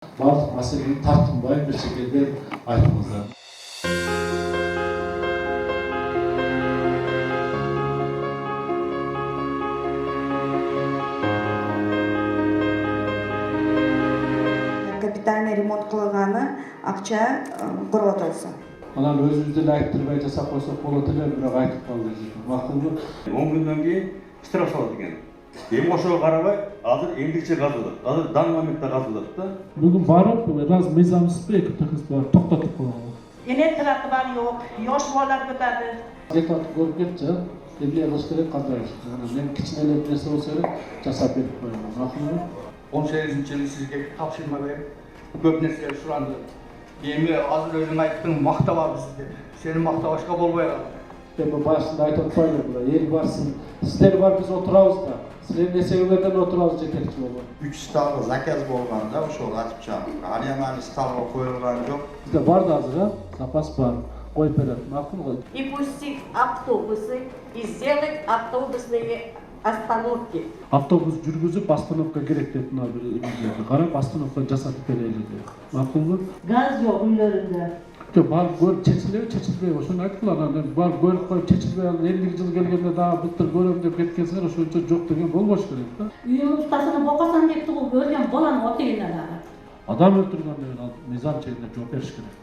Bardıq мәселені тартынбай bir şekilde айтыңыздар. Капитальный ремонт кылганы акча курготолсо. Анан өзүбүздөн айттырбай жасап койсок болот эле, бирок айтып калды. Макулбу? 10 күндөн кийин штраф салат экен. Эми ошого карабай, азыр эмгиче газылат. Азыр дан моментте газылат да. Бүгүн барып, раз мыйзамсыз эки тыгыз бар, токтотуп койгон. Электраты бар жок, yosh bolalar ketadi. Депутат көрүп кетчи, эмне кылыш керек, кандай иш. Мен кичине эле нерсе болсо эле жасап берип коём. Макулбу? 18-жылы сизге тапшырма берип, көп нерселер суранды. Эми азыр өзүң айттың, мактабабыз деп. Сени мактабашка болбой калды. Эми башында айтып атпайлы, эл барсын, сиздер бар, биз отурабыз да. Силердин эсебиңерден отурабыз жетекчи болот. 3 сталга заказ болганда ошол ачып чыгып, аны эми сталга коюлган жок. Бизде бар да азыр, запас бар. Коюп берет, макул го. И пустить автобусы, и сделать автобусные остановки. Автобус жүргүзүп, остановка керек деп мына бир эмелерди карап, остановка жасатып берели деп. Макулбу? Gaz yok uylarında. Барып көрүп чечилбей, ошону айткыла, анан барып көрүп коюп чечилбей, 50 жыл келгенде дагы былтыр көрөм деп кеткенсиңер, ошончо жок деген болбош керек да. Үйün ustasını bokasan деп тугуп өлген баланы отегине дагы. Адам өлтүргөндөн ал мыйзам чегинде жооп бериш керек.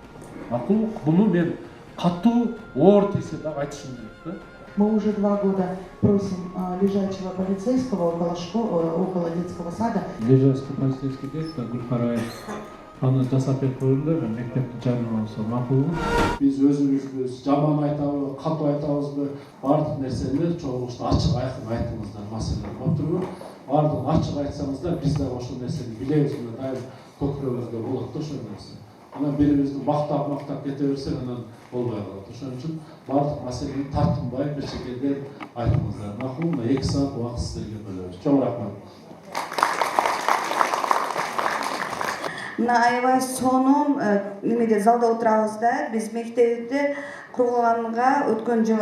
Макул, буну мен катуу оор тийсе дагы айтышым керек да. Мы уже 2 года просим лежачего полицейского около детского сада. Лежачий полицейский дейт да, Гүлкараев. Аны жасап берип коюлду, мектептин жанына болсо макулбу? Биз өзүбүз жаман айтабы, катуу айтабызбы, бардык нерсени чогулушта ачык айкын айтыңыздар, маселе болуп турбу? Бардыгын ачык айтсаңыздар, биз дагы ошол нерсени билебиз, дайым көкүрөгүбүздө болот да ошол нерсе. Анан бири-бирибизди мактап кете берсек, анан болбой калат. Ошон үчүн бардык маселени тартынбай bir şekilde айтыңыздар. Макулбу? 2 саат убакыт сиздерге бөлөбүз. Чоң рахмат. Мына аябай сонун немеде залда отурабыз да, биз мектепти курганга өткөн жыл,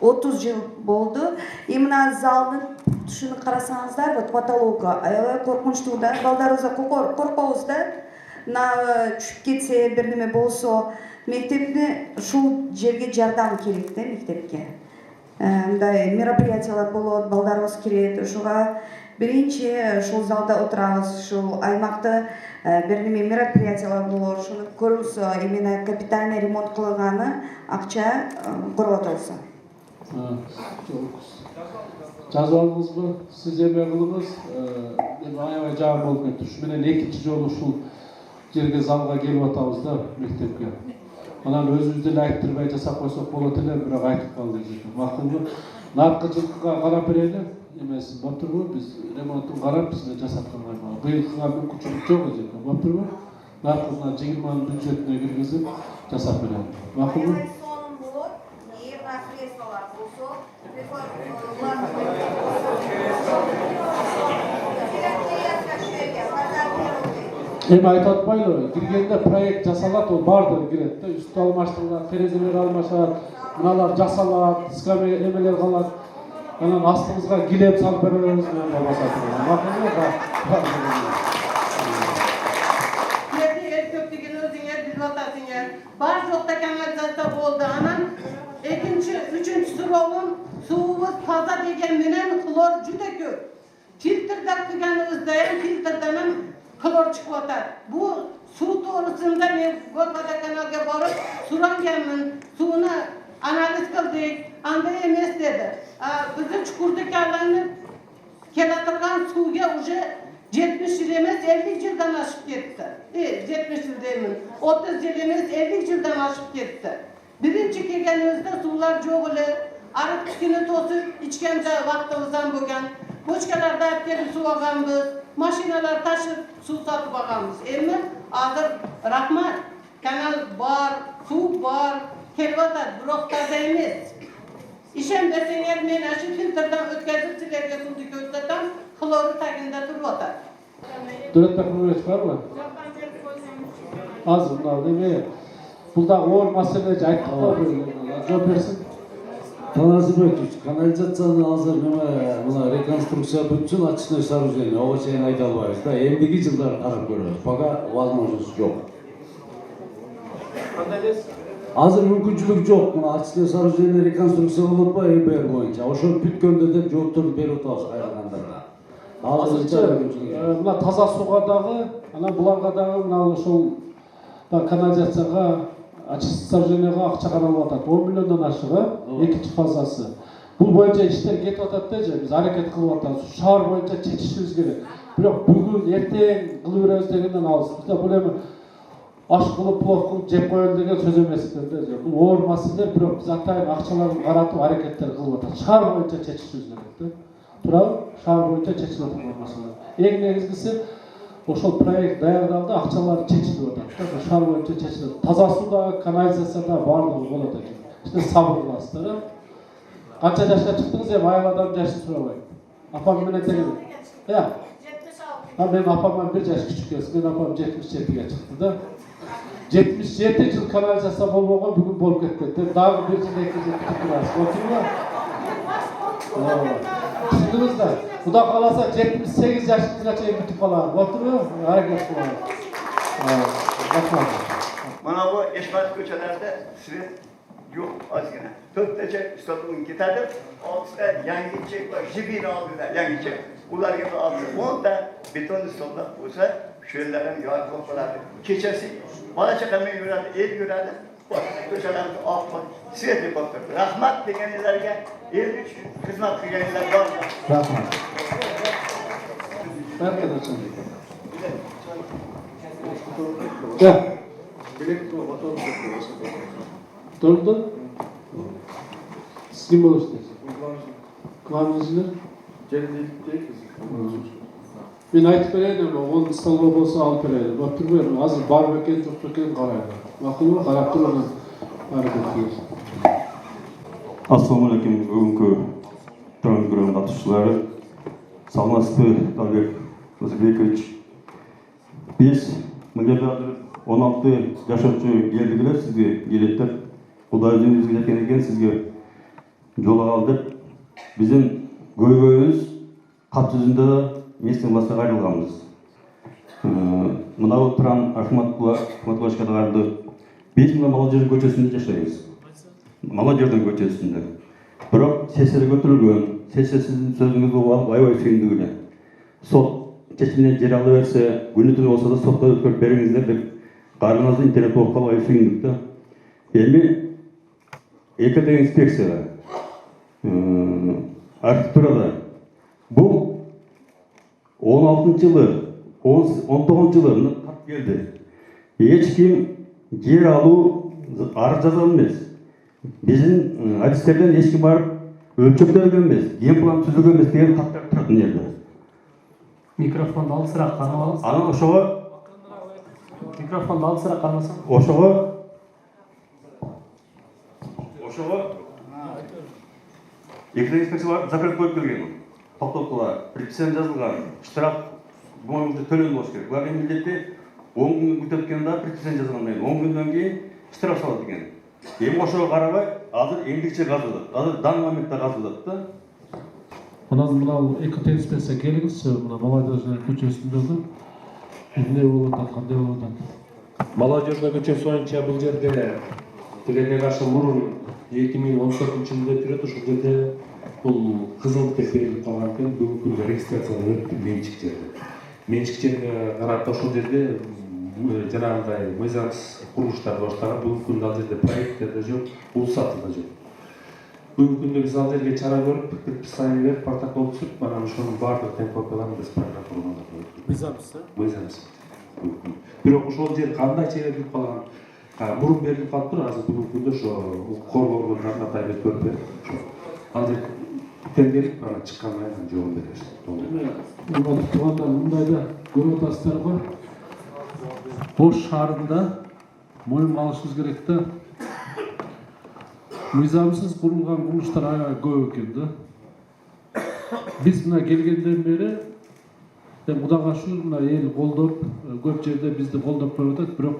30 жыл болду. И мына залдын түшүнү карасаңыздар, вот потолоку аябай коркунучтуу да. Балдарыбызга коркпобуз да. Мына түшүп кетсе, бир неме болсо, мектепте ушул жерге жардам керек да, мектепке. Мындай мероприятиялар болот, балдарыбыз кирет, ушуга биринчи ушул залда отурабыз, ушул аймакта бир неме мероприятиялар болот, ушуну көрүлсө, именно капитальный ремонт кылганы акча курготолсо. Жазып алдыңызбы? Сиз эме кылыңыз, аябай жагым болуп кетти. Ушу менен экинчи жолу ушул жерге залга келип атабыз да, мектепке. Анан өзүбүздөн айттырбай жасап койсок болот эле, бирок айтып калды. Макулбу? Наркы жылкыга карап берели. Эмесин болуп турбу? Биз ремонтун карап бизге жасаткан кайма. Быйылкыга мүмкүнчүлүк жок экен, болуп турбу? Наркыны 20 бюджетине киргизип жасап берели. Макулбу? Sonun bulur, yerine kresolar bulsun. Эми айтып атпайлы, киргенде проект жасалат, ол бардыгы кирет да, үстү алмаштырылат, терезелер алмашат, мыналар жасалат, скамья эмелер калат. Анан астыбызга килем салып беребиз менен болбосо. Макулбу? Yerni el köptüğün özünger, biz vatasınger. Bar jokta kanalizasyon oldu. Anan üçüncü sırovun suğumuz taza degen menen klor juda köp. Filtrda kılganımızdayan filtrdanın klor çıkıp atar. Bu su doğrusunda men Gorpada kanalga barıp suranganman. Suunu analiz kıldık. Anda emes dedi. Bizim çukurdakilarni kelaturgan suga уже 70 yıl emes 50 yıldan aşıp ketdi. 70 yıl deyman. 30 yıl emes 50 yıldan aşıp ketdi. Birinci kelganimizde sular jok ele. Arık kichkina to'sib ichgan vaqtimizdan bo'lgan. Bochkalarda olib kelib suv olganmiz. Mashinalar tashib suv sotib olganmiz. Endi hozir rahmat, kanal bor, suv bor, kelyapti, biroq toza emas. Ishonmasangiz men shu filtrdan o'tkazib sizlarga suvni ko'rsatam, xlori tagida turibdi. Dövlet Bakanlığı var mı? Az bunlar değil mi? Burada oğul meseleleri ayttık da böyle. Cevap versin. Танасыбекович, канализацияны азыр мына реконструкция бүтсүн, очистной сооружение, ого чейин айта албайбыз да. Эмдиги жылдары карап көрөбүз. Пока возможность жок. Азыр мүмкүнчүлүк жок. Мына очистной сооружение реконструкция болуп атпайбы ЭБР боюнча. Ошо бүткөндө деп жоопторду берип атабыз кайрагандарда. Азырча мына таза суга дагы, анан буларга дагы мына ошол канализацияга, очистный сооружениега акча каралып атат. 10 миллиондон ашыгы экинчи фазасы. Бул боюнча иштер кетип атат да, биз аракет кылып атабыз. Шаар боюнча чечишибиз керек. Бирок бүгүн эртең кылып беребиз дегенден алыс. Бул эми аш кылып, плов кылып жеп коелу деген сөз эмес экен да. Бул оор маселелер, бирок биз атайын акчаларын каратып аракеттер кылып атат. Шаар боюнча чечишибиз керек да. Туурабы? Шаар боюнча чечилип атат маселелер. Эң негизгиси ошол проект даярдалды, акчалары чечилип атат. Шаар боюнча чечилет. Таза суда, канализацияда баардыгы болот экен. İşte sabır kılasыздар. Канча жашка чыктыңыз, эми айыл адам жашын сурабайм. Апам менен тегин. Я. Мен апамдан 1 жаш күчүк экенсиз. Мен апам 77-ге чыкты да. 77 жыл канализация болбогон, бүгүн болуп кетти. Дагы 1 жыл 2 жыл күтүп турабыз. Отурбу? Түшүндүңүз да? Куда каласа 78 жашыңызга чейин бүтүп калат. Отурбу? Аракет кылалы. Рахмат. Mana bu Eşmat köçelerde svet yok azgına. 4 derece üstadın gitarı, 6'da yangi çek var, jibin aldılar yangi çek. Ular gibi aldı. 10 da beton üstadlar olsa şöylerin yağ kopaları. Keçesi, bana çıkamıyor yürüyordu, el yürüyordu. Köçelerde altma, svet yapıktır. Rahmat degenlerge, el üç hizmet degenler var. Rahmat. Arkadaşlar. Ya. Doğru. Siz kim olursunuz? Kıvamcılar? Ben aytıp bereydim, onun stolga bolsa alıp bereydim. Oturmayalım, hazır bar beken, çok beken karaydı. Makul karap durmadan hareket ediyoruz. Assalamu alaikum, бүгүнкү программа катышуулары. Саламатсызбы, Талбек Озбекович. Биз мына 16 жашоочу келдик эле сизге келеттеп, Кудайдын бизге жеткен экен, сизге жол алып, биздин көйгөйүбүз кат жүзүндө местен баска кайрылганбыз. Мына туран Ахматовашкадагы 5 миң Малажер көчөсүндө жашайбыз. Малажердин көчөсүндө. Бирок сессия көтөрүлгөн, сессиянын сөзүңүз алып аябай сүйүндүк эле. Сот чечимден жер ала берсе, күнү-түнү болсо да сотко өткөрүп бериңиздер деп карыңызды интернет окуп калбай сүйүндүк да. Эми ЭКТ инспекцияга архитектурада бул 16-жылы, 19-жылы кат келди. Эч ким жер алуу арыз жазган эмес. Биздин адистерден эч ким барып өлчөптөргөн эмес, генплан түзүлгөн эмес деген каттар турат мына жерде. Микрофонду алысыраак кармаңыз. Анан ошого Микрофонду алысыраак кармасаң. Ошого экология инспекция запрет коюп келген. Токтоткула предписание жазылган, штраф бумагасы төлөнүп болуш керек. Булар милдетти 10 күн күтүп өткөндө предписание жазылгандан кийин 10 күндөн кийин штраф салат экен. Эми ошого карабай, азыр эмдикче казылат. Азыр дан моментте казылат да. Анан мына экология инспекция келиңизчи, мына Молодежный көчөсүндөгү эмне болуп атат, кандай болуп атат? Молодежный көчөсү боюнча бул жерде тигене каршы мурун 2014-жылы жүрөт, ошол жерде бул кызыл деп берилип калган экен. Бүгүнкү күндө регистрацияланып өттү менчик жерде. Менчик жерге карап ошол жерде жанагындай мыйзамсыз курулуштар баштаган. Бүгүнкү күндө ал жерде проекттер да жок, уруксаты да жок. Бүгүнкү күндө биз ал жерге чара көрүп, предписание берип, протокол түзүп, анан ошонун баардык тең копияларын биз прокуратурага бердик. Мыйзамсыз. Бирок ошол жер кандай чегерилип калган? Мурун берилип калыптыр, азыр бүгүнкү күндө ошо коргоо органдарына тайып көрүп берип, ал жер тендерилип, анан чыккандан кийин жооп беребиз. Мына туугандар мындай да көрүп атасыздар го. Ош шаарында моюнга алышыбыз керек да. Мыйзамсыз курулган курулуштар аябай көп экен да. Биз мына келгенден бери Кудайга шүгүр мына эл колдоп, көп жерде бизди колдоп коюп атат, бирок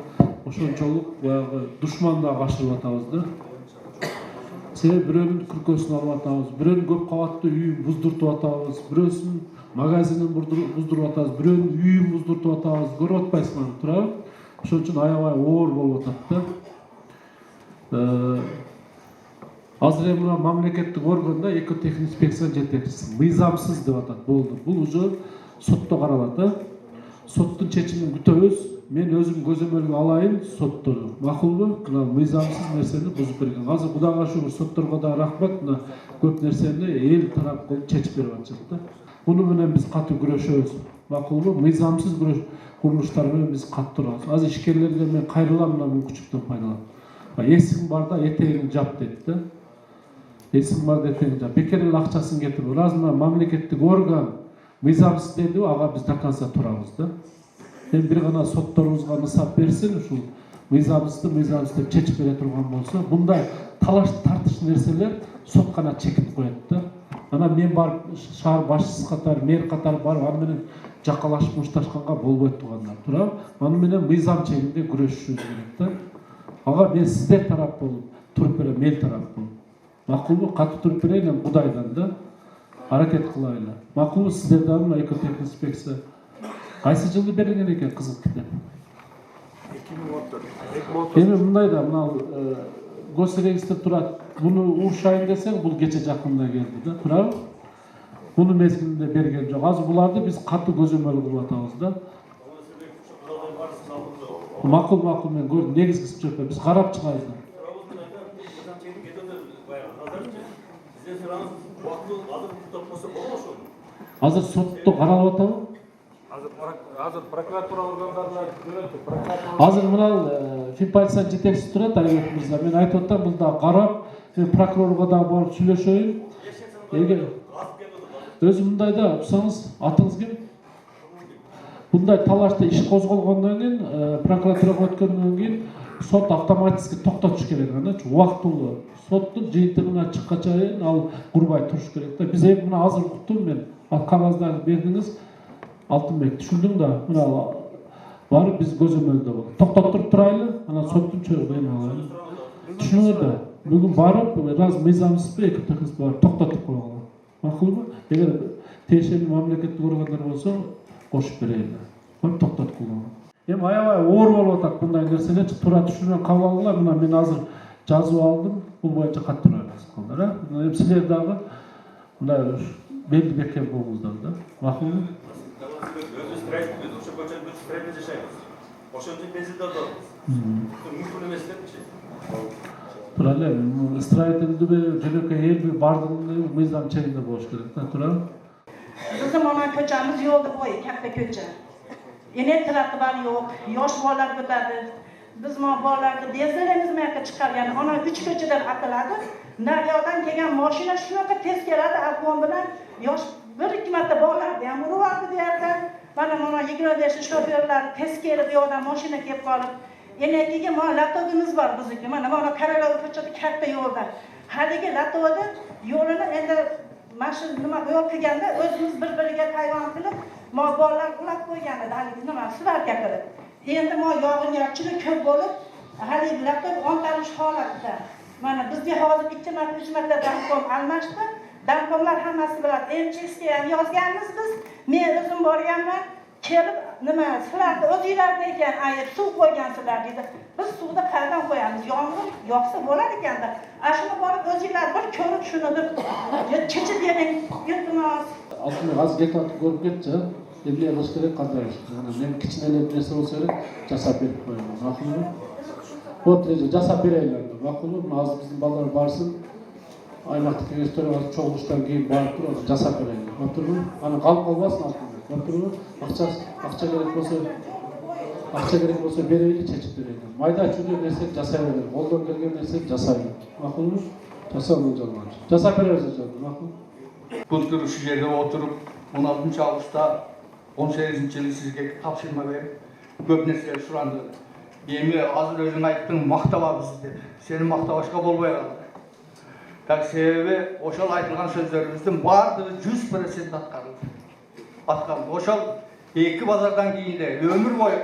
ошончолук баягы душмандык ашырып атабыз да. Себеби бирөөнүн күркөсүн алып атабыз, бирөөнүн көп кабаттуу үйүн буздуртуп атабыз, бирөөсүнүн магазинин буздуруп атабыз, бирөөнүн үйүн буздуртуп атабыз. Көрүп атпайсызбы, туурабы? Ошон үчүн аябай оор болуп атат да. Азыр эми мына мамлекеттик органда экотехник инспекциянын жетекчиси мыйзамсыз деп атат. Болду. Бул уже сотто каралат, соттун чечимин күтөбүз. Мен өзүм көзөмөлгө алайын сотторду. Макулбу? Мына мыйзамсыз нерсени бузуп берген. Азыр Кудайга шүгүр сотторго да рахмат. Мына көп нерсени эл тарап кылып чечип берип атышат да. Буну менен биз катуу күрөшөбүз. Макулбу? Мыйзамсыз курулуштар менен биз катуу турабыз. Азыр ишкерлерге мен кайрылам мына мүмкүнчүлүктөн пайдаланып. Эсиң барда этегиңди жап дейт да. Эсиң барда этегиңди жап. Бекер эле акчасын кетирип. Раз мына мамлекеттик орган мыйзамсыз деди, ага биз до конца турабыз да. Мен бир гана сотторубузга нысап берсин, ушул мыйзамсызды деп чечип бере турган болсо, мындай талаш тартыш нерселер сот гана чекип коет да. Анан мен барып шаар башчысы катары, мэр катары барып аны менен жакалашып мушташканга болбойт тугандар. Туурабы? Аны менен мыйзам чегинде күрөшүшүбүз керек да. Ага мен сиздер тарап болуп туруп берем, эл тарап болуп. Макулбу? Катуу туруп берейин Кудайдан да. Аракет кылайлы. Макулбу? Сиздер дагы мына экотехник инспекция кайсы жылы берилген экен кызыл китеп? 2014. Эми мындай да, мына госрегистр турат. Буну урушайын десең, бул кече жакында келди да, туурабы? Буну мезгилинде берген жок. Азыр буларды биз катуу көзөмөл кылып атабыз да. Макул, мен көрдүм, негизгиси жок. Биз карап чыгабыз да. Азыр сотто каралып атабы? Азыр прокуратура органдарына көрөт. Азыр мына Финполициянын жетекчиси турат, Айбек мырза. Мен айтып атам, бул да карап, мен прокурорго да барып сүйлөшөйүн. Эгер өзү мындай да, турсаңыз, атыңыз ким? Мындай талашта иш козголгондон кийин, прокуратурага өткөндөн кийин сот автоматически токтотуш керек, анычы убактылуу. Соттун жыйынтыгына чыкканча чейин ал курбай туруш керек да. Биз эми мына азыр уктум мен, кагаздарды бердиңиз. Алтынбек, түшүндүң да, мына барып биз көзөмөлдө болуп. Токтотуп турайлы, анан соттун чөйрөгүн алайлы. Түшүнүңөр да, бүгүн барып, раз мыйзамсызбы, экотехник барып токтотуп койгула. Макулбу? Эгер тиешелүү мамлекеттик органдар болсо, кошуп берейин. Барып токтотуп койгула. Эми аябай оор болуп атат мындай нерселер, туура түшүнүп кабыл алгыла. Мына мен азыр жазып алдым, бул боюнча катуу турабыз. Эми силер дагы мындай белди бекем болуңуздар да. Макулбу? Өзү строительный, ошо көчөдө бүт строительный жашайбыз. Ошончо бензинде отурабыз. Мүмкүн эмес депчи. Тура эле, строительдүүбү, жөнөкөй элби бардыгы мыйзам чегинде болуш керек да, туурабы? Bizim ona köçemiz yolda boyu, katta köçe. Elektrik var yok, yoş bolalar götürdü. Biz ma bolalarga dezlerimiz meka çıkar, yani ona 3 köçeden atılады. Naryodan kelgan mashina shunaqa tez keladi, alkon bilan yosh 1-2 marta bolalarni ham urib oldi deyaptilar. Mana 25 shoferlar tez kelib, yo'ldan mashina kelib qolib. Enakiga mana latogimiz bor bizniki. Mana Karalov ko'chada katta yo'lda. Haligi latovda yo'lini endi mashina nima yo'l qilganda o'zimiz bir-biriga tayvan qilib, bolalar ulab qo'ygan edi, haligi nima suvarka qilib. Endi yog'ingarchilik ko'p bo'lib, haligi latov ontarish holatda. Mana bizga hozir 2 marta 3 marta damkom almashdi. Damkomlar hammasi biladi. MCSga ham yozganmiz biz. Men o'zim borganman. Kelib nima sizlarni o'zingizlarni ekan, ayib suv qo'ygansizlar dedi. Biz suvda qayerdan qo'yamiz? Yomg'ir yoqsa bo'lar ekanda. Ashuni borib o'zingizlar bir ko'rib shunidir. Chechib bering, iltimos. Altını az getib ko'rib ketdi. Emne qilish kerak, qanday ish. Men kichkina narsa bo'lsa kerak, jasab berib qo'yaman. Ma'qulmi? O'treje jasab beraylar. Ma'qulmi? Hozir bizning bolalar borsin. Aymaktaki restoran çoğuluştan keyin barıp turadi, jasab beraylar. O'tirmi? Ana qalib qolmasin altında. O'tirmi? Akça gerek olsa bereylik, çeçip bereylik. Mayda çürüyor nerse jasay bereylik. Qo'ldan kelgan nerse jasaylik. Ma'qulmi? Jasabın jalmanç. Jasab bereriz canım, ma'qul. Buntur şu yerde oturup 16. avgusta 18. yılı sizge tapşırma verip köp nerseler surandı. Emi azır özün ayttın maktaba bizde. Senin maktabaşka bolbay kaldı. Tak sebebi oşal aytılgan sözlerimizden vardı 100% atkarıldı. Oşal iki bazardan keyin de ömür boyu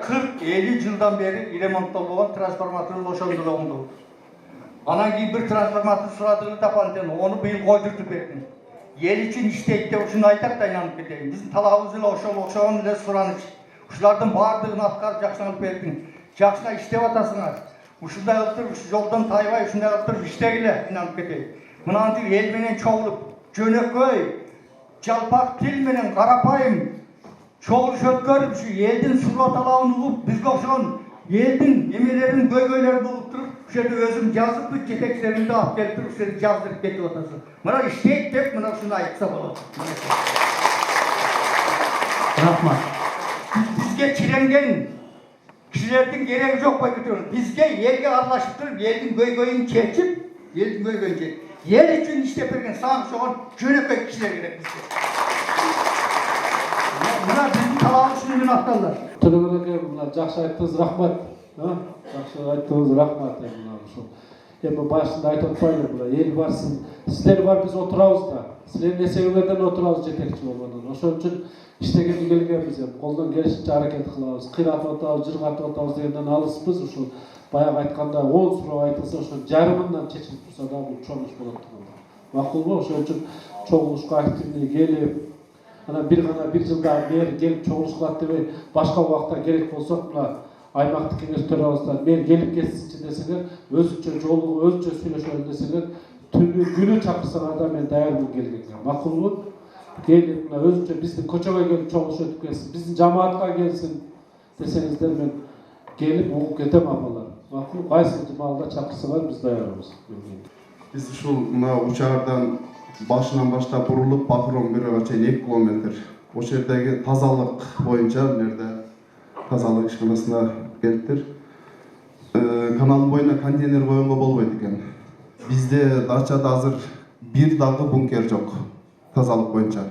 40-50 yıldan beri remonttan olan transformatörümüz oşalda da onda oldu. Анан кейін бір трансформатор сұрадығы тапан, оны биыл қойдыртып бердім. Ел үшін істейді деп ушуну айтат да айналып кетейин. Биздин талабыбыз эле ошол эле сураныч. Ушулардын баардыгын аткарып жакшылап бердиң. Жакшына иштеп атасыңар. Ушундай кылып туруп, ушу жолдон тайбай ушундай кылып туруп иштегиле, айналып кетейин. Мынантип эл менен чогулуп, жөнөкөй, жалпак тил менен карапайым чогулуш өткөрүп, ушу элдин суроо талабын угуп, бизге окшогон элдин эмелерин, көйгөйлөрүн угуп туруп, ушул жерде өзүм жазып, жетекчилеримди алып келип туруп, ушул жерде жаздырып кетип атасың. Мына иштейт деп, мына ушуну айтса болот. Рахмат. Бизге чиренген кишилердин кереги жок койготор. Бизге элге аралашып туруп, элдин көйгөйүн чечип, ел үчүн иштеп берген саң окшогон жөнөкөй кишилер керек бизге. Мына биздин талабыбыз ушунун аттандар. Төлөгөн эке, мына жакшы айттыңыз, рахмат. Жакшы айттыңыз, рахмат. Эми башында айтып атпайлы, мына эл барсын, сиздер бар, биз отурабыз да. Силердин эсебиңерден отурабыз жетекчи болгондон. Ошон үчүн иштегенге келгенбиз, колдон келишинче аракет кылабыз. Кыйратып атабыз, жыргатып атабыз дегенден алыспыз. Ушул баягы айтканда 10 суроо айтылса, ошо жарымынан чечилип турса да бул чоң иш болот турганда. Макулбу? Ошон үчүн чогулушка активный келип, анан бир жылдан бери келип чогулуш кылат дебей, башка убакта керек болсок, мына аймактык кеңеш төрагасы мен келип кетсинчи десеңер, өзүнчө жолугу, өзүнчө сүйлөшөлү десеңер, түнү күнү чакырсаңар да мен даярмын келгенге. Макулбу? Келип, мына өзүнчө биздин көчөгө келип чогулуш өтүп келсин, биздин жамаатка келсин десеңиздер, мен келип угуп кетем апалар. Макул, кайсы маалда чакырсаңар биз даярбыз. Биз ушул мына учардан башынан баштап бурулуп, Бакырон бирөөгө чейин 2 километр. Ошол жердеги тазалык боюнча мынерде тазалык ишканасына келиптир. Каналдын боюна контейнер койгонго болбойт экен. Бизде дачада азыр бир дагы бункер жок тазалык боюнча.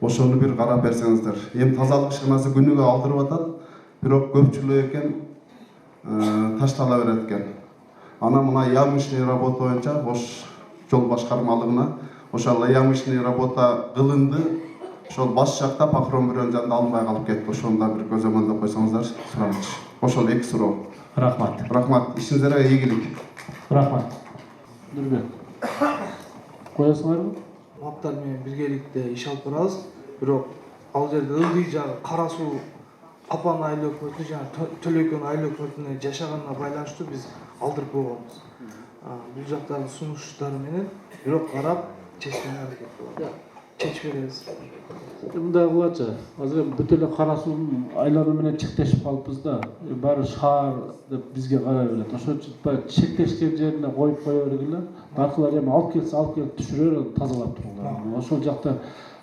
Ошону бир карап берсеңиздер. Эми тазалык ишканасы күнүгө алдырып атат, бирок көпчүлүк экен таштала берет экен. Анан мына ямочный работа боюнча Ош жол башкармалыгына ошол ямочный работа кылынды. Ошол баш жакта Бакырон бирөөнүн жанында алынбай калып кетти. Ошону да бир көзөмөлдөп койсоңуздар, сураныч. Ошол 2 суроо. Рахмат. Рахмат. Ишиңиздарга ийгилик. Рахмат. Нурбек. Коесуңарбы? Баптар менен биргеликте иш алып барабыз. Бирок ал жерде ылдый жагы кара суу апанын айлуу өкмөтүнө жана Төлөкөн айлуу өкмөтүнө жашаганына байланыштуу биз алдырып койгонбуз. Бул жактагы сунуштар менен бирок карап чечкенге аракет кылабыз. Чечип беребиз. Мындай кылачы. Азыр бүт эле кара суунун айлануу менен чектешип калыппыз да. Баары шаар деп бизге карай берет. Ошон үчүн баягы чектешкен жерине коюп кое бергиле. Наркылар эми алып келип түшүрөр, тазалап туруңар. Ошол жакта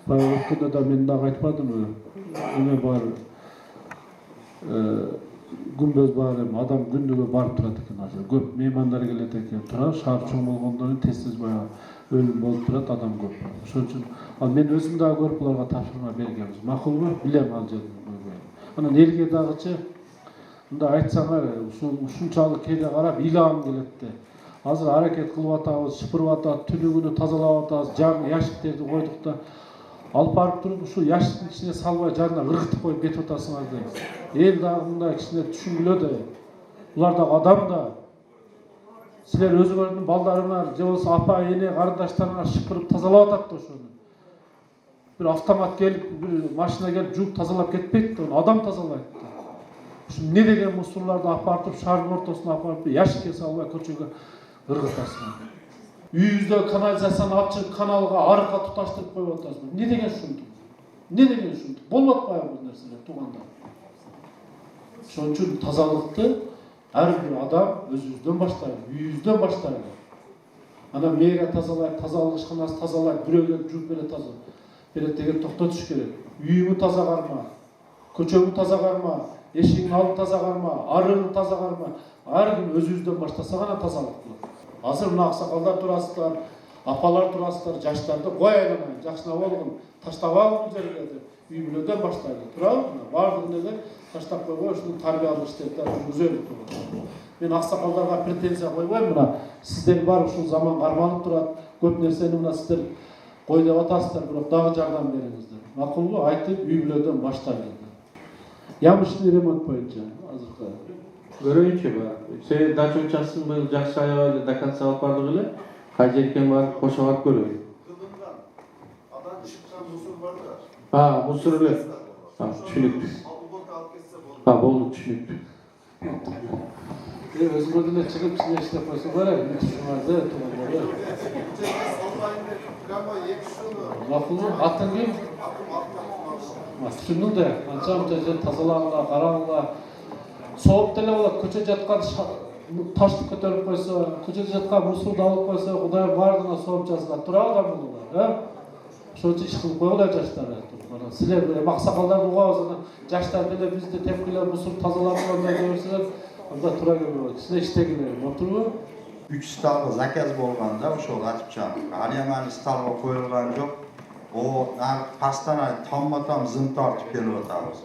баягы өткөндө да мен дагы айтпадымбы? Эме бар. Күнбөз бар, эми адам күндүгө барып турат экен азыр. Көп меймандар келет экен. Турат, шаар чоң болгондон кийин тез баягы өлүм болуп турат, адам көп. Ошон үчүн ал мен өзүм дагы көрүп буларга тапшырма бергенбиз. Макулбу? Билем ал жерди. Анан элге дагычы мындай айтсаңар, ушунчалык кээде карап ыйлагым келет да. Азыр аракет кылып атабыз, шыпырып атабыз, түнү күнү тазалап атабыз, жаңы ящиктерди койдук да. Алып барып туруп ушул ящиктин ичине салбай жанына ыргытып коюп кетип атасыңар да. Эл дагы мындай кичине түшүнгүлө да. Булар дагы адам да. Силер өзүңөрдүн балдарыңар, же болбосо апа, эне, карындаштарыңар шыпырып тазалап атат да ошону. Бир автомат келип, бир машина келип жууп тазалап кетпейт да, адам тазалайт да. Ушу эмне деген мусорлорду апарып, шаардын ортосуна апарып, ящикке салбай көчөгө ыргытасыңар. Үйүбүздө канализацияны алып чыгып, каналга арыкка туташтырып коюп атасызбы. Эмне деген ушунтук? Эмне деген ушунтук? Болбот баягы бул нерселер тууганда. Ошон үчүн тазалыкты ар бир адам өзүбүздөн баштайлы, үйүбүздөн баштайлы. Анан мэрия тазалайт, тазалык ишканасы тазалайт, бирөө келип жууп берет деген токтотуш керек. Үйүңү таза карма, көчөгү таза карма, эшигиңдин алдын таза карма, арыгын таза карма. Ар ким өзүбүздөн баштаса гана тазалык болот. Азыр мына аксакалдар турасыздар, апалар турасыздар, жаштарды кой айланайын, жакшына болгон, таштабагы бул жерге деп, үй бүлөдөн баштайлы. Туурабы? Бардыгын эле таштап койбой, ушуну тарбиялык иштеп жүргүзөлү. Мен аксакалдарга претензия койбойм, мына сиздер бар ушул заман кармалып турат, көп нерсени мына сиздер кой деп атасыздар, бирок дагы жардам бериңиздер. Макулбу? Айтып үй бүлөдөн баштайлы. Ямочный ремонт боюнча азыркы Görөйүнчү бар. Сен дача учасын быйыл жакшы аябай эле до конца алып бардык эле. Кай жерге барып кошо барып көрөйүн. Адан чыккан мусор бар да. Мусор эле. Түшүнүктүү. Болду, түшүнүктүү. Өзүңөр деле чыгып сине иштеп койсо болот. Макулбу, атың ким? Түшүндүң да, анча-мынча жер тазалаңла, караңла. Сооп деле болот, көчө жаткан ташты көтөрүп койсо, көчөдө жаткан мусорду алып койсо, Кудай бардыгына соомчасына турабы булар, Ошон үчүн иш кылып койгула жаштар. Силер максакалдарды угабыз, жаштар деле бизди тепкилеп мусор тазалап койгондай көрсөңөр, анда тура келбейт. Силер иштегилер, отурбу? 3 сталга заказ болганда ошол ачыпчан. Алия сталга коюлган жок. O pastana tam zım tartıp geliyor atağımız.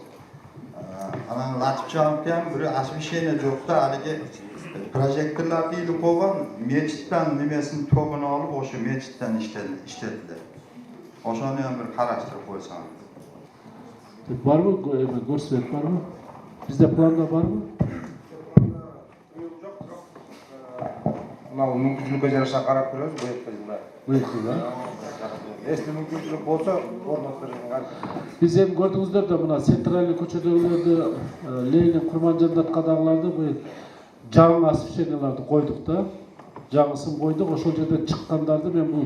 Anam Latifçamken bir asbişene yoktu. Haligi projektörler değil kovan meçitten nimesini togunu alıp oşu meçitten işlediler. Oşunu hem bir karıştırıp koysan. Var mı? Görsek var mı? Bizde planda var mı? Mынау мүмкіншілікке жараша қарап көрөбүз Bu yılda. Если мүмкіншілік болса, орнаттырып. Biz hem gördüğünüzler de buna Sentralli köçödөгүлөрдү, Ленин Курманжандаткадагыларды bu жаңы асфишенияларды койдук да. Жаңысын койдук, ошол жерден чыккандарды мен бул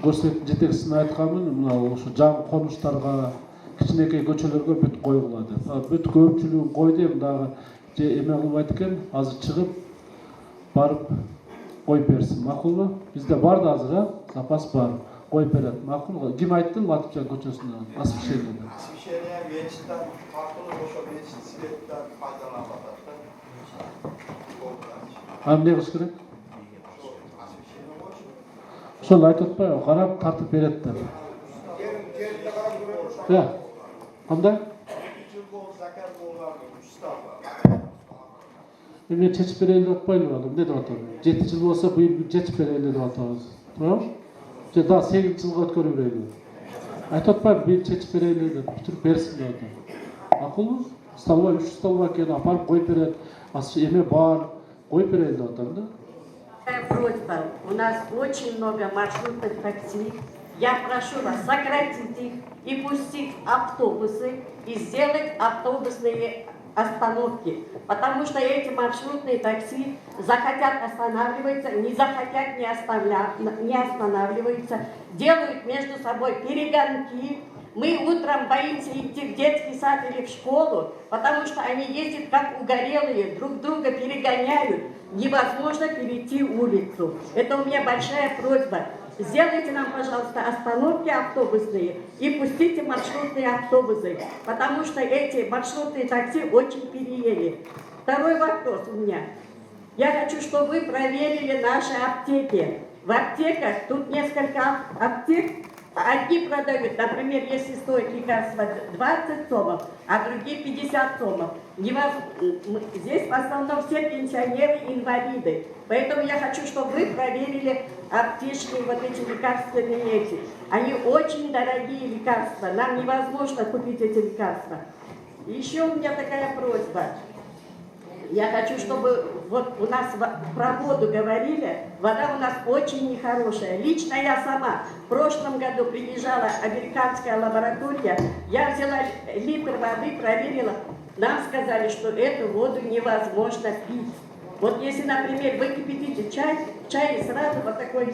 көрсөтүү жетекчисине айтканмын, мына ошо жаңы конуштарга, кичинекей көчөлөргө бүт койгула деп. Бүт көпчүлүгүн койду, эми дагы эме кылбайт экен, азыр чыгып барып коюп берсин. Макулбу? Бизде бар да азыр, запас бар. Коюп берет. Макул. Ким айтты Латыпчан көчөсүнө? Асфишенияден. Asfişeniye meçitten farklı oşo meçit siletten faydalanıp atат. Эмне кылыш керек? Ошол айтып атпайбы? Карап тартып берет деп. Кандай? Мен чечип берейин деп атпайлыбы анан, эмне деп атам? 7 жыл болсо быйыл чечип берейин деп атабыз. Туурабы? Же да 8 жылга өткөрүп берейинби? Айтып атпайбы, быйыл чечип берейин деп, бүтүрүп берсин деп атам. Макулбу? Столбой 3 столбой экен, апарып коюп берет. Эме бар, коюп берейин деп атам да. Просьба. У нас очень много маршрутных такси. Я прошу вас сократить их и пустить автобусы и сделать автобусные остановки. Потому что эти маршрутные такси захотят останавливаться, не захотят не останавливаются, делают между собой перегонки. Мы утром боимся идти в детский сад или в школу, потому что они ездят как угорелые, друг друга перегоняют. Невозможно перейти улицу. Это у меня большая просьба. Сделайте нам, пожалуйста, остановки автобусные и пустите маршрутные автобусы, потому что эти маршрутные такси очень переели. Второй вопрос у меня. Я хочу, чтобы вы проверили наши аптеки. В аптеках, тут несколько аптек, одни продают, например, если стоит лекарство 20 сомов, а другие 50 сомов. Здесь в основном все пенсионеры, инвалиды. Поэтому я хочу, чтобы вы проверили аптечки, вот эти лекарственные эти. Они очень дорогие лекарства, нам невозможно купить эти лекарства. Еще у меня такая просьба. Я хочу, чтобы вот у нас про воду говорили, вода у нас очень нехорошая. Лично я сама в прошлом году приезжала американская лаборатория, я взяла литр воды, проверила, нам сказали, что эту воду невозможно пить. Вот если, например, вы кипятите чай, в чае сразу вот такой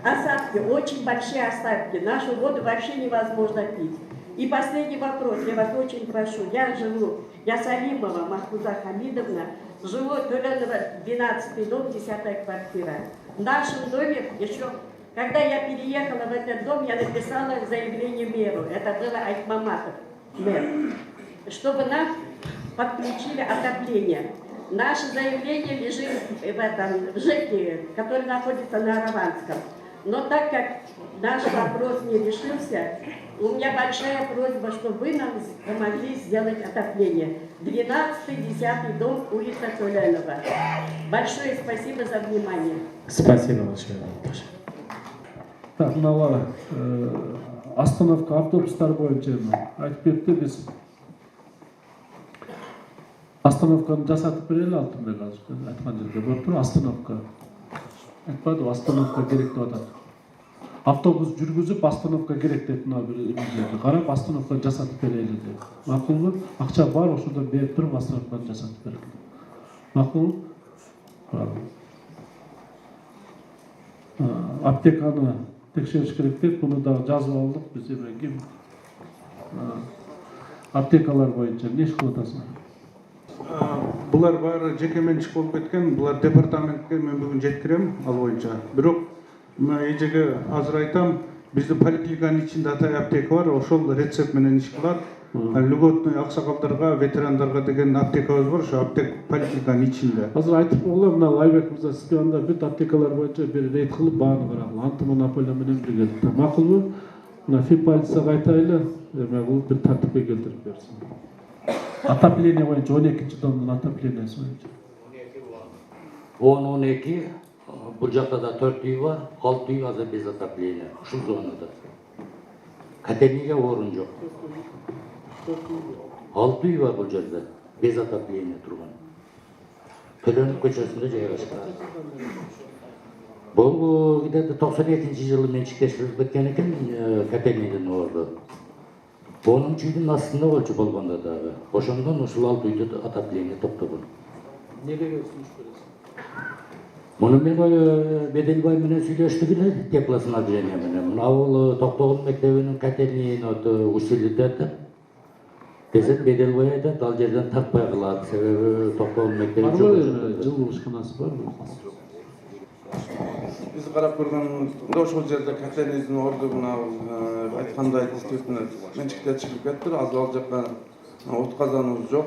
осадки, очень большие осадки, нашу воду вообще невозможно пить. И последний вопрос, я вас очень прошу. Я Салимова Махмуза Хамидовна, живу Туленова, 12 дом, 10-я квартира. В нашем доме еще, когда я переехала в этот дом, я написала заявление мэру. Это было Айтмаматов, мэр. Чтобы нам подключили отопление. Наше заявление лежит в ЖЭКе, который находится на Араванском. Но так как наш вопрос не решился, у меня большая просьба, чтобы вы нам помогли сделать отопление. 12-й, 10-й дом, улица Туленова. Большое спасибо за внимание. Спасибо большое. Так, мына остановка автобустар боюнча айтып кетти, биз Остановканы жасатып берели Алтынбек азыр айткан жерге барып туруп остановка. Айтпады, остановка керек деп атат. Автобус жүргүзүп остановка керек деп мына бир жерге карап остановка жасатып берели деп. Макулбу? Акча бар, ошондо берип туруп остановканы жасатып берели. Макул? Аптеканы текшериш керек деп, буну да жазып алдык биз. Ким аптекалар боюнча эмне иш кылып атасың? Булар баары жеке менчик болуп кеткен, булар департаментке мен бүгүн жеткирем ал боюнча. Бирок мына эжеге азыр айтам, биздин поликлиниканын ичинде атай аптека бар, ошол рецепт менен иш кылат. Льготный аксакалдарга, ветерандарга деген аптекабыз бар, ошо аптека поликлиниканын ичинде. Азыр айтып болгон, мына Айбек мырза сизге анда бүт аптекалар боюнча бир рейд кылып бааны карагыла, антимонополия менен бирге. Макулбу? Мына филполицияга айтайлы, бул бир тартипке келтирип берсин. Отопление боюнча 12-чи домдун отоплениеси боюнча. 10-12, бул жакта да 4 үй бар, 6 үй азыр без отопления, ушул зонада. Котельныйга орун жок. 6 үй бар бул жерде, без отопления турган. Төлөнүп көчөсүндө жайгашкан. Бул где-то 92-жылы менчиктешилип кеткен экен, котельныйдын орду. 10 үйдүн астында болчу болгондо дагы. Ошондон ушул 6 үйдө отопление токтогон. Неге сунуш бересиң? Муну мен Беделбай менен сүйлөштүк эле, теплоснабжение менен. Бул Токтогул мектебинин котельныйын усилитет. Десек Беделбай айтат, ал жерден тартпай калат, себеби Токтогул мектеби жок. Жылуу ишканасы барбы? Биз карап көргөн ошол жерде котельныйдын орду мына айткандай действительно менчиктешилип кетти. Азыр ал жакка от казаныбыз жок.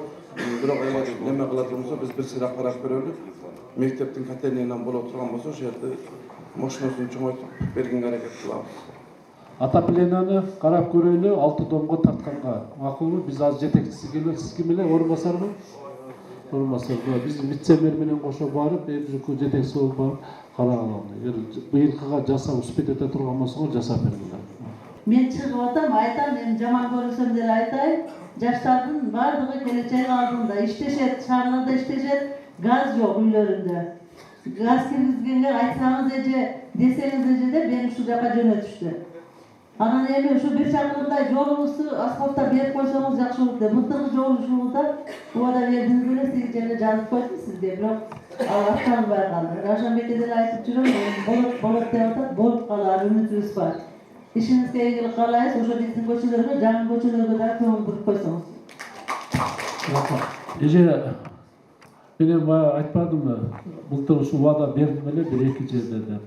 Бирок эгер неме кылатын болсо биз бир сыйра карап көрөлү. Мектептин котельныйынан боло турган болсо ошол жерде мощностун чоңойтуп бергенге аракет кылабыз. Отопленияны карап көрөлү, 6 домго тартканга. Макулбу? Биз азыр жетекчиси келип, сиз ким эле орун басарбы? Орун басар. Биздин вице-мэр менен кошо барып, биринчи жетекчиси болуп барып карагалам. Эгер быйылкыга жасап успеть эте турган болсоңор жасап бергиле. Мен чыгып атам, айтам, мен жаман көрүнсөм деле айтайын. Жаштардын бардыгы келечек алдында иштешет, шаарларда иштешет, газ жок үйлөрүндө. Газ киргизгенге айтсаңыз эже, десеңиз эже де мени ушул жака жөнөтүштү. Анан эми ушу бир чакырымдай жолубузду асфальттап берип койсоңуз жакшы болот деп. Мылтыгы жол ушулда убада бердиңиз эле, сиз жерде жазып койдум сизге, бирок ал аттанбай калды. Равшанбекке деле айтып жүрөм, болот деп атат, болуп калар, үмүтүбүз бар. Ишиңизге ийгилик каалайбыз, ошо биздин көчөлөргө, жаңы көчөлөргө да көңүл буруп койсоңуз. Эже менен баягы айтпадымбы, былтыр ушул убада бердим эле бир-эки жерде деп.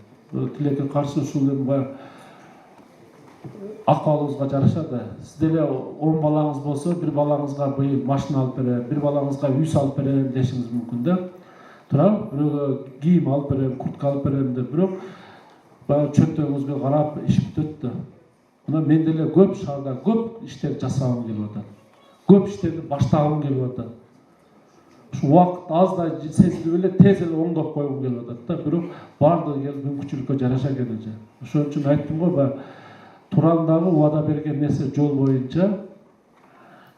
Тилекке каршы ушул эми баягы акыбалыбызга жараша да. Сиз деле 10 балаңыз болсо, бир балаңызга быйыл машина алып берем, бир балаңызга үй салып берем дешиңиз мүмкүн да. Турабы? Бирөөгө кийим алып берем, куртка алып берем деп, бирок баягы чөнтөгүңүзгө карап иш бүтөт да. Мына мен деле көп шаарда көп иштер жасагым келип атат. Көп иштерди баштагым келип атат. Ушу убакыт аздай сезилип эле тез эле оңдоп койгум келип атат да. Бирок баардыгы эл мүмкүнчүлүккө жараша келе. Ошон үчүн айттым го, баягы Турандагы убада берген нерсе жол боюнча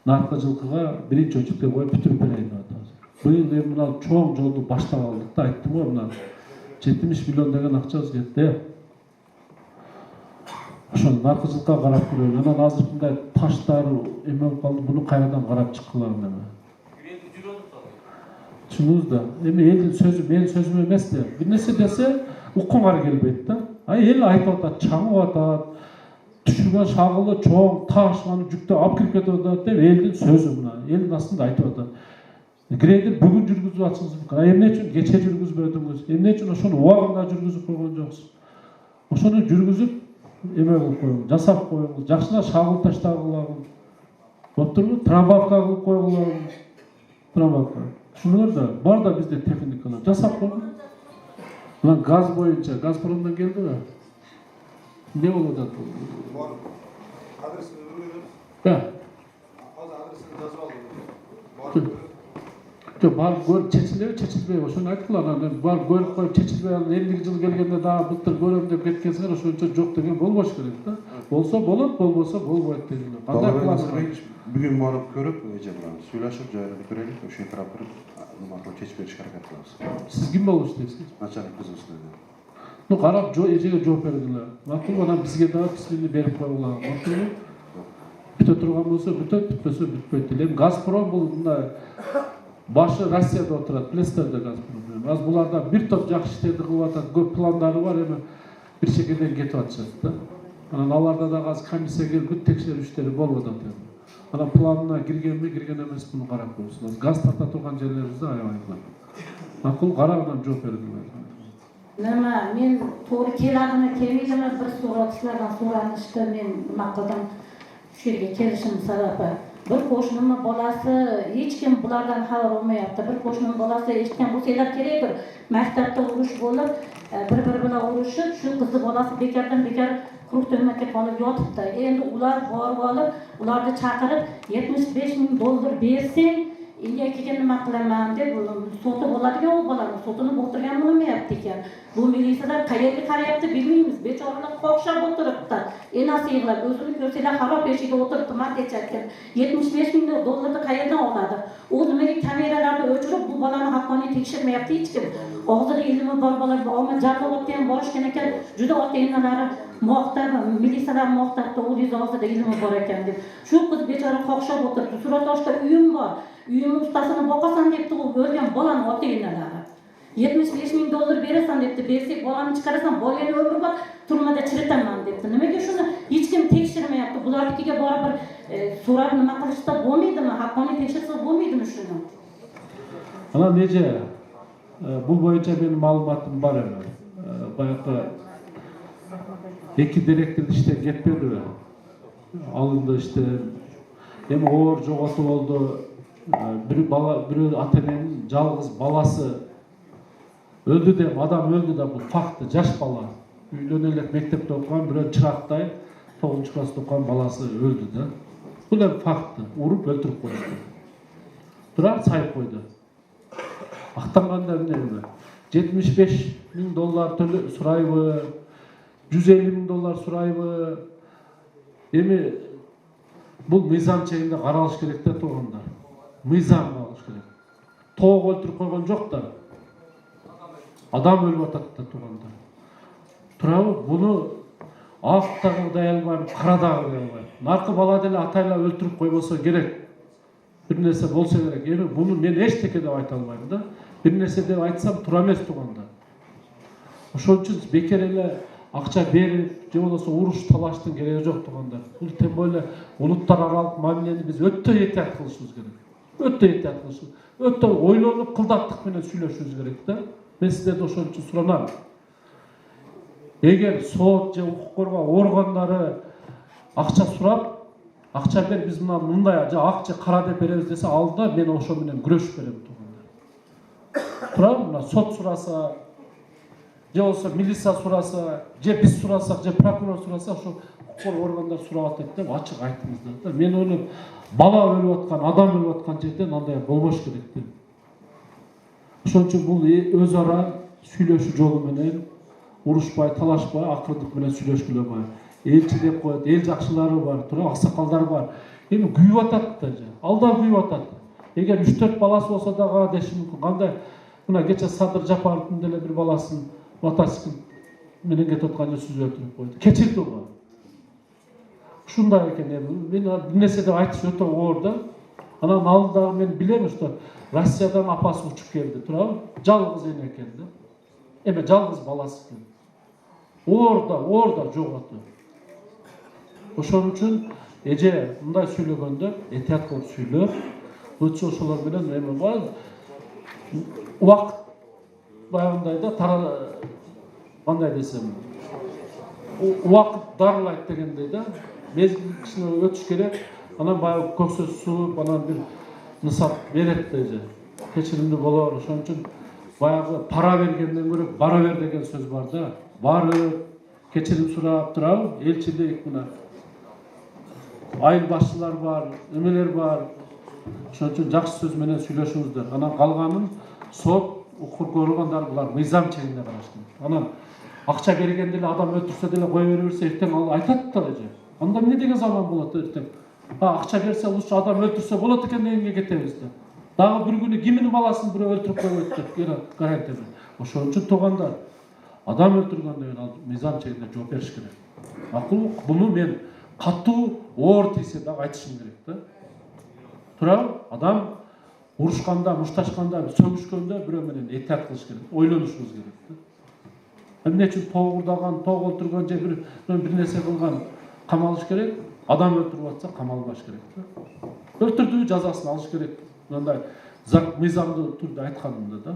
наркы жылкыга биринчи очередке коюп бүтүрүп берейин деп атабыз. Быйыл эми мына чоң жолду баштап алдык да, айттым го, мына 70 миллион деген акчабыз кетти. Ошол наркы жылкыга карап көрөлү. Анан азыр мындай таштар эме болуп калды, буну кайрадан карап чыккыларым эми. Түшүндүңүз да. Эми элдин сөзү менин сөзүм эмес да. Бир нерсе десе укуңар келбейт да. Эл айтып атат, чаңып атат. Түшүргөн шагылы чоң таш аны жүктөп алып кирип кетип атат деп элдин сөзү мына. Элдин астында айтып атат. Грейдер бүгүн жүргүзүп атсыңыз мүмкүн. Эмне үчүн кече жүргүзбөдүңүз? Эмне үчүн ошону убагында жүргүзүп койгон жоксуз? Ошону жүргүзүп эме кылып коюңуз, жасап коюңуз, жакшылап шагыл таштагылагы. Болуп турбу? Трамбовка кылып койгула. Трамбовка. Түшүндүңөр да, бар да бизде техникалар жасап койгон. Мына газ боюнча, Газпромдон келдиби? Ne oldu da? Adresini öğrenelim. Ha. Az adresini yazı aldım. Бар көрүп чечилбей ошону айткыла анан бар көрүп коюп чечилбей анан 50 жыл келгенде дагы былтыр көрөм деп кеткенсиңер ошончо жок деген болбош керек да. Болсо болот, болбосо болбойт дегиле. Кандай план? Бүгүн барып көрүп, эже менен сүйлөшүп, жайын бүтүрөлүк, ошо карап туруп, нема аркылуу чечип беришке аракет кылабыз. Сиз ким болуп иштейсиз? Начальник кызыбызда. Ну карап, эжеге жооп бергиле. Макул, анан бизге дагы письмени берип койгула. Макулбу? Бүтө турган болсо бүтөт, бүтпөсө бүтпөйт эле. Газпром бул мындай башы Россияда отурат, билесиздер да Газпром. Аз буларда бир топ жакшы иштерди кылып атат, көп пландары бар, эми бир чекеден кетип атышат да. Анан аларда дагы азыр комиссия келип бүт текшерүү иштери болуп атат эми. Анан планына киргенби, кирген эмеспи карап коесуңар. Газ тарта турган жерлерибизде аябай. Макул, карап анан жооп бергиле. Nima, men to'g'ri keladimi, kelmaydimi bir so'rab sizlardan so'ranishdi, men nima qildim. Shu yerga kelishim sababi. Bir qo'shnimning bolasi hech kim bulardan xabar olmayapti. Bir qo'shnim bolasi eshitgan bo'lsanglar kerakdir. Maktabda urush bo'lib, bir-biri bilan urushib, shu qizi bolasi bekardan bekar quruq to'ymakka qolib yotibdi. Endi ular borib olib, ularni chaqirib $75,000 bersang, Inga keyin nima qilaman deb sotib oladigan u bolani sotini bo'tirgan bo'lmayapti ekan. Bu militsiyalar qayerga qarayapti bilmaymiz. Bechoralar qoqshab o'tiribdi. Enasi yig'lab o'zini ko'rsanglar xarob eshikda o'tiribdi, martechakka. $75,000 qayerdan oladi? U nimaga kameralarni o'chirib bu bolani haqqoniy tekshirmayapti hech kim. Og'zida ilmi bor bola omad Jarlovatga ham borishgan ekan, juda ota-onalari moqtab, militsiyalar moqtabda o'z og'zida ilmi bor ekan deb. Shu qiz bechora qoqshab o'tiribdi. Suratdoshda uyim bor. Uyimni ustasini boqasan deb tug'ib o'lgan bolani ota-onalari. $75,000 berasan debdi, bersak bolani chiqarasan, bolani umrbod turmada chiritaman debdi. Nimaga shuni hech kim tekshirmayapti? Bularnikiga borib bir so'rab nima qilishsa bo'lmaydimi? Haqqoniy tekshirsa bo'lmaydimi shuni? Ana necha bu bo'yicha mening ma'lumotim bor edi. Boyaqa ikki direktor ishdan ketmedi. Alındı işte. Hem oğur жоғалтып oldu. Bir ata-enenin жалғыз баласы öldü de, adam öldü de bu faktı, jaş bala. Үйленелек мектепте оқыған, біреу чырақтай, 9 класста оқыған баласы öldü de. Bu da faktı, urup öldürüp koydu. Durar sayıp koydu. Ақтанғанда міне $75,000 сұрайбы, $150,000 сұрайбы. Эми бұл мыйзам чегинде каралыш керек да туғандар. Мыйзам каралыш керек. Тоқ өлтіріп қойған жоқ да. Адам өліп атат да туғандар. Турабы бұны ақтағыдай албайм, қарадағыдай албайм. Нарқы бала деле атайла өлтіріп қойбосо керек. Bir нәрсе болса керек. Эми бұны мен эчтеке деп айта албайм да. Bir нәрсе деп айтсам тура эмес туғандар. Ошон үчүн бекер эле акча берип, же болбосо уруш талаштын кереги жок тугандар. Бул тем более улуттар аралык мамилени биз өтө этият кылышыбыз керек. Өтө этият кылышыбыз. Өтө ойлонуп, кылдаттык менен сүйлөшүбүз керек да. Мен сиздерден ошон үчүн суранам. Эгер сот же укук коргоо органдары акча сурап, акча бер, биз мындай же ак же кара деп беребиз десе, алда мен ошо менен күрөшүп берем тугандар. Туурабы? Сот сураса, же болсо милиция сураса, же биз сурасак, же прокурор сураса, ошо укук органдар сурап атат деп ачык айттыңыздар да. Мен ойлойм, бала өлүп аткан, адам өлүп аткан жерден андай болбош керек деп. Ошон үчүн бул өз ара сүйлөшүү жолу менен урушпай, талашпай, акырдык менен сүйлөшкүлө бар. Элчи деп коет, эл жакшылары бар, тура аксакалдар бар. Эми күйүп атат да, алда күйүп атат. Эгер 3-4 баласы болсо дагы деши мүмкүн. Кандай мына кече Садыр Жапаровдун деле бир баласын мотоцикл менен кетип аткан жерде сүзүп өлтүрүп койду. Кечирди го. Ушундай экен эми. Мен бир нерсе деп айтыш өтө оор да. Анан алдыдагы мен билем, что Россиядан апасы учуп келди, туурабы? Жалгыз эне экен да. Эме жалгыз баласы экен. Орда жоготу. Ошон үчүн эже мындай сүйлөгөндө этият кылып сүйлөп, лучше ошолор менен эми бар убакыт баягындай да кандай десем, убакыт дарылайт дегендей да, мезгилчине өтүш керек. Анан баягы көк сөз сууп, анан бир нысап берет да эже. Кечиримдүү болор. Ошон үчүн баягы пара бергенден көрө бара бер деген сөз бар да. Барып, кечирим сурап турабы, элчилик мына айыл башчылар бар, эмелер бар. Ошон үчүн жакшы сөз менен сүйлөшүңүздөр. Анан калганын сот укук булар мыйзам чегинде караштын. Анан акча бергенде эле адам өлтүрсө деле кое бере берсе эртең ал айтат да эже. Анда эмне деген заман болот эртең? Акча берсе лучше адам өлтүрсө болот экен дегенге кетебиз да. Дагы бир күнү кимдин баласын бирөө өлтүрүп коет деп гарантия. Ошон үчүн туугандар, адам өлтүргөндөн кийин ал мыйзам чегинде жооп бериш керек. Макул, буну мен катуу оор тийсе дагы айтышым керек да. Туурабы? Адам урушканда, мушташканда, сөгүшкөндө бирөө менен этият кылыш керек, ойлонушубуз керек да. Эмне үчүн тоогурдаган, тоог өлтүргөн же бир нерсе кылган камалыш керек, адам өлтүрүп атса камалбаш керек да. Өлтүрдү, жазасын алыш керек. Мындай мыйзамдуу түрдө айтканымда да.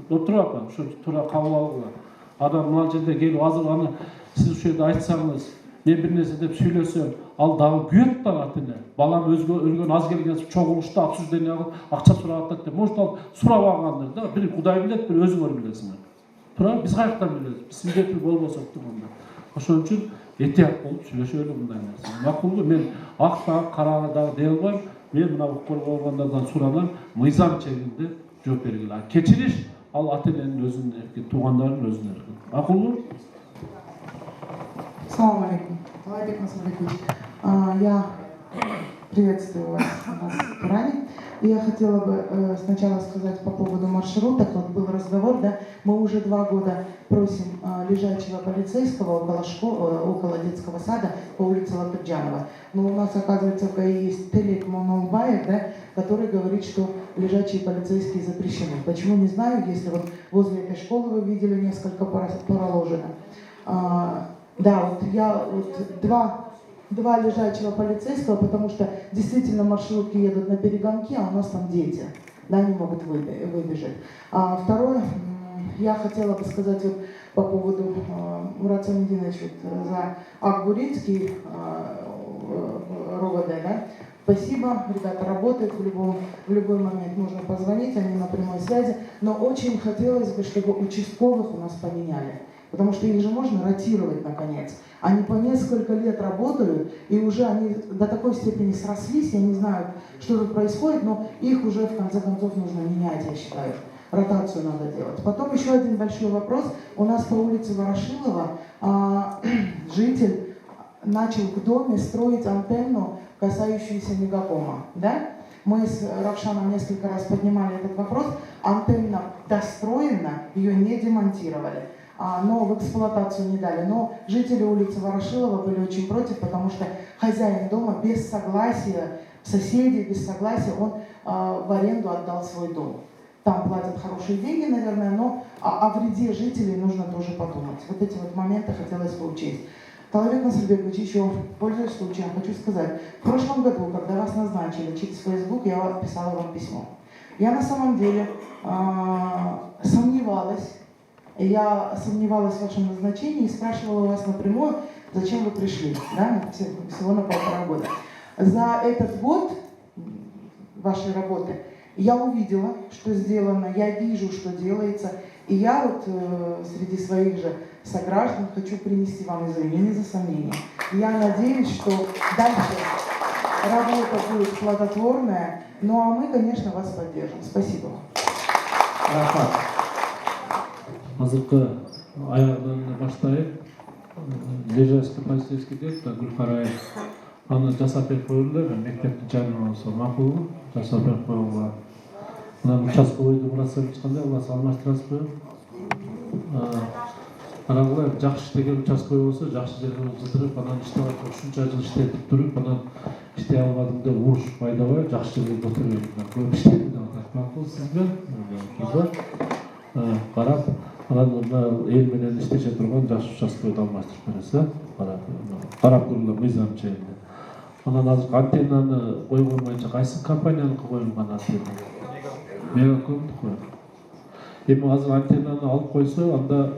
Отурапа, ошо туура кабыл алгыла. Адам мына жерде келип азыр аны сиз ушул жерде айтсаңыз, мен бир нерсе деп сүйлөсөм, ал дагы күйөт да атыне. Балам өлгөн аз келген чогулушта обсуждение кылып, акча сурап атат деп. Может ал сурабагандыр да. Бир Кудай билет, бир өзүңөр билесиңер. Туура, биз каяктан билебиз? Биз свидетель болбосок турганда. Ошон үчүн этият болуп сүйлөшөлү мындай нерсе. Макулбу? Мен ак дагы, кара дагы дей албайм. Мен мына укук болгондордон суранам, мыйзам чегинде жооп бергиле. Кечириш ал ата-эненин өзүнүн эрки, туугандардын өзүнүн эрки. Макулбу? Салам алейкум. Талайбек Насырбекович. Я приветствую вас у нас в Туране. И я хотела бы сначала сказать по поводу маршруток. Вот был разговор, да, мы уже 2 года просим лежачего полицейского около детского сада по улице Латырджанова. Но у нас, оказывается, в ГАИ есть Телек Монолбаев, да, который говорит, что лежачие полицейские запрещены. Почему, не знаю, если вот возле этой школы вы видели несколько проложено. Да, вот я два лежачего полицейского, потому что действительно маршрутки едут на перегонки, а у нас там дети, да, не могут выбежать. Второе, я хотела бы сказать вот по поводу Мурат Самединович вот, за Акбуринский РОВД, да. Спасибо, ребята работают, в любой момент можно позвонить, они на прямой связи, но очень хотелось бы, чтобы участковых у нас поменяли. Потому что их же можно ротировать наконец. Они по несколько лет работают, и уже они до такой степени срослись, я не знаю, что тут происходит, но их уже в конце концов нужно менять, я считаю. Ротацию надо делать. Потом еще один большой вопрос. У нас по улице Ворошилова житель начал в доме строить антенну, касающуюся мегакома. Да? Мы с Равшаном несколько раз поднимали этот вопрос. Антенна достроена, ее не демонтировали. Но в эксплуатацию не дали. Но жители улицы Ворошилова были очень против, потому что хозяин дома без согласия соседей, без согласия, он в аренду отдал свой дом. Там платят хорошие деньги, наверное, но о вреде жителей нужно тоже подумать. Вот эти вот моменты хотелось бы учесть. Талабек Насырбекович, еще, пользуясь случаем, хочу сказать, в прошлом году, когда вас назначили через Facebook, я писала вам письмо. Я на самом деле сомневалась в вашем назначении и спрашивала у вас напрямую, зачем вы пришли, да, всего на 1,5 года. За этот год вашей работы я увидела, что сделано, я вижу, что делается, и я вот среди своих же сограждан хочу принести вам извинения за сомнения. Я надеюсь, что дальше работа будет плодотворная, ну а мы, конечно, вас поддержим. Спасибо. Азыркы аягынан баштайын. Лежачий полицейский дейт, Гүлкараев. Аны жасап берип коюлду, мектептин жанына болсо макулбу, жасап берип коюлган. Мына участковойду Мурасов чыкканда алар алмаштырасызбы? Карагыла жакшы иштеген участковой болсо, жакшы жерге жылдырып, анан иштеп атып, ушунча жыл иштетип туруп, анан иштей албадым деп уруш пайдабай, жакшы жерге көтөрбөйт. Көп иштеди деп атат. Макул сизбе? Карап, анан эл менен иштеше турган жакшы участковойду алмаштырып берсе, карап көргүлө мыйзам чегинде. Анан азыр антеннаны койгон боюнча кайсы компанияныкы коюлган антенна? Мегакомдук кой. Эми азыр антеннаны алып койсо, анда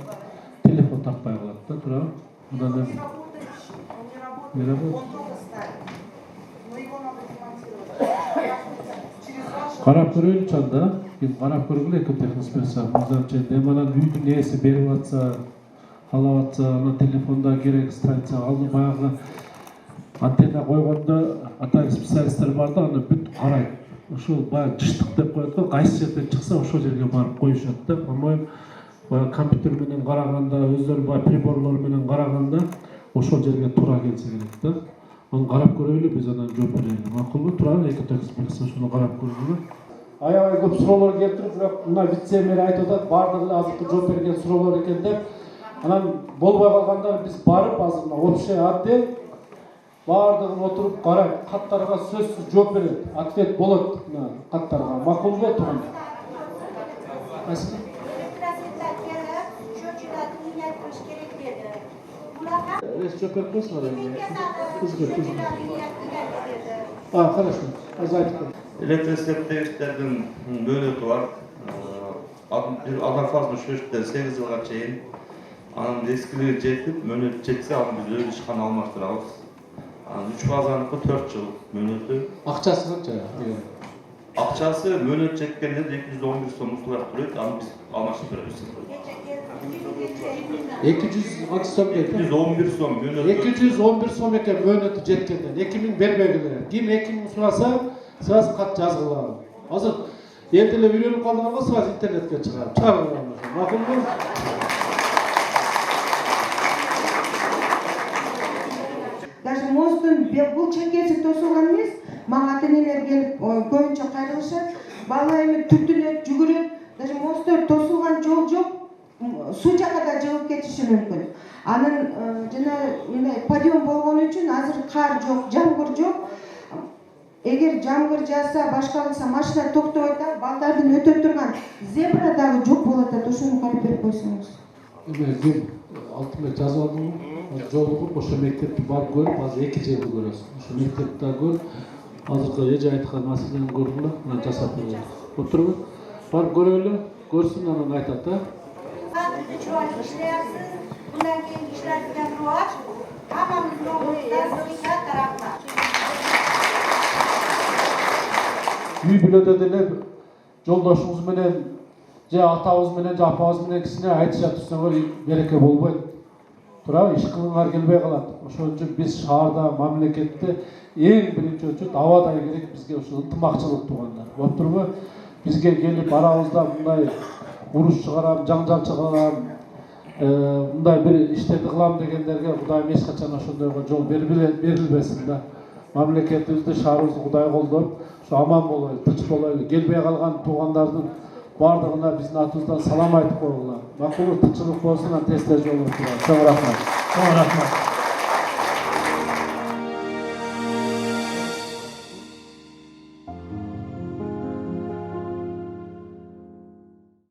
телефон тартпай калат да, туурабы? Мындан не работает. Карап көрөлүчү анда, карап көргүлө эки техноспецияга мыйзам чегинде. Эми анан үйдүн ээси берип атса, алып атса, анан телефонда керек станция алып баягы антенна койгондо ата специалисттер бар да, аны бүт карайт. Ошол баягы жыштык деп коет го, кайсы жерден чыкса ошол жерге барып коюшат да. По-моему, баягы компьютер менен караганда, өздөрү баягы приборлор менен караганда ошол жерге туура келсе керек да. Аны карап көрөлү, биз анан жооп берели. Макулбу? Туурабы? Эки экспертиз ошону карап көрөлү. Аябай көп суроолор келтирип, бирок мына вице-мэр айтып атат, баардыгы эле азыркы жооп берген суроолор экен деп. Анан болбой калганда биз барып азыр мына общий отдел баардыгын отуруп карайт, каттарга сөзсүз жооп берет, ответ болот мына каттарга. Макулбу турган? Жооп берип койсуңар эми. Хорошо. Азыр айтып кой. Электросеттердин мөөнөтү бар. Однофазный счёттер 8 жылга чейин. Анын эскилиги жетип, мөөнөтү жетсе, аны биз өз ишкана алмаштырабыз. Анын 3 фазаныкы 4 жыл мөөнөтү. Акчасы канча? Акчасы мөөнөт жеткенде 211 сом устурак турат, аны биз алмаштырабыз. 200 сом экен. 211 сом мөөнөтү. 211 сом экен мөөнөтү жеткенде. 2000 бербегиле. Ким 2000 сураса, сразу кат жазгыла. Азыр элде эле үйрөнүп калдыңар го, сразу интернетке чыгарып чыгарып. Макулбу? Даже мостун бул чекеси тосулган эмес, мага ата-энелер келип көбүнчө кайрылышат. Бала эми түтүлөт, жүгүрөт. Даже мосттор тосулган жол жок. Суу жака да жылып кетиши мүмкүн. Анын жана мындай подъем болгон үчүн азыр кар жок, жамгыр жок. Эгер жамгыр жааса, башка кылса машина токтойт да, балдардын өтө турган зебра дагы жок болот да, ошону карап берип койсоңуз. Эми алтыма жазып алдым. Жолугуп ошо мектепти барып көрүп, азыр 2 жерди көрөсүз. Ошо мектепти көрүп, азыркы эже айткан маселени көрдүм, мына жасап берди. Отурбу? Барып көрөлү, көрсүн, анан айтат да. Fatih'de çuvalda işleyersiz, bundan keyin işlerken ruvaç, hamamızın oğluyla zırhika taraflar. Үй бүлөдө деле жолдошуңуз менен же атабыз менен же апабыз менен кисине айтыша турсаңар береке болбойт. Туурабы? Иш кылгыңар келбей калат. Ошон үчүн биз шаарда, мамлекетте эң биринчи очут абадай керек бизге ошо ынтымакчылык туугандар. Болуптурбу? Бизге келип арабызда мындай уруш чыгарам, жаңжал чыгарам, мындай бир иштерди кылам дегендерге Кудайым эч качан ошондойго жол берилбесин да. Мамлекетибизди, шаарыбызды Кудай колдоп, ошо аман болойлу, тынч болойлу. Келбей калган туугандардын бардыгына биздин атыбыздан салам айтып койгула. Макулбу, тынччылык болсун, тез жолугуп туралы. Чоң рахмат. Чоң рахмат.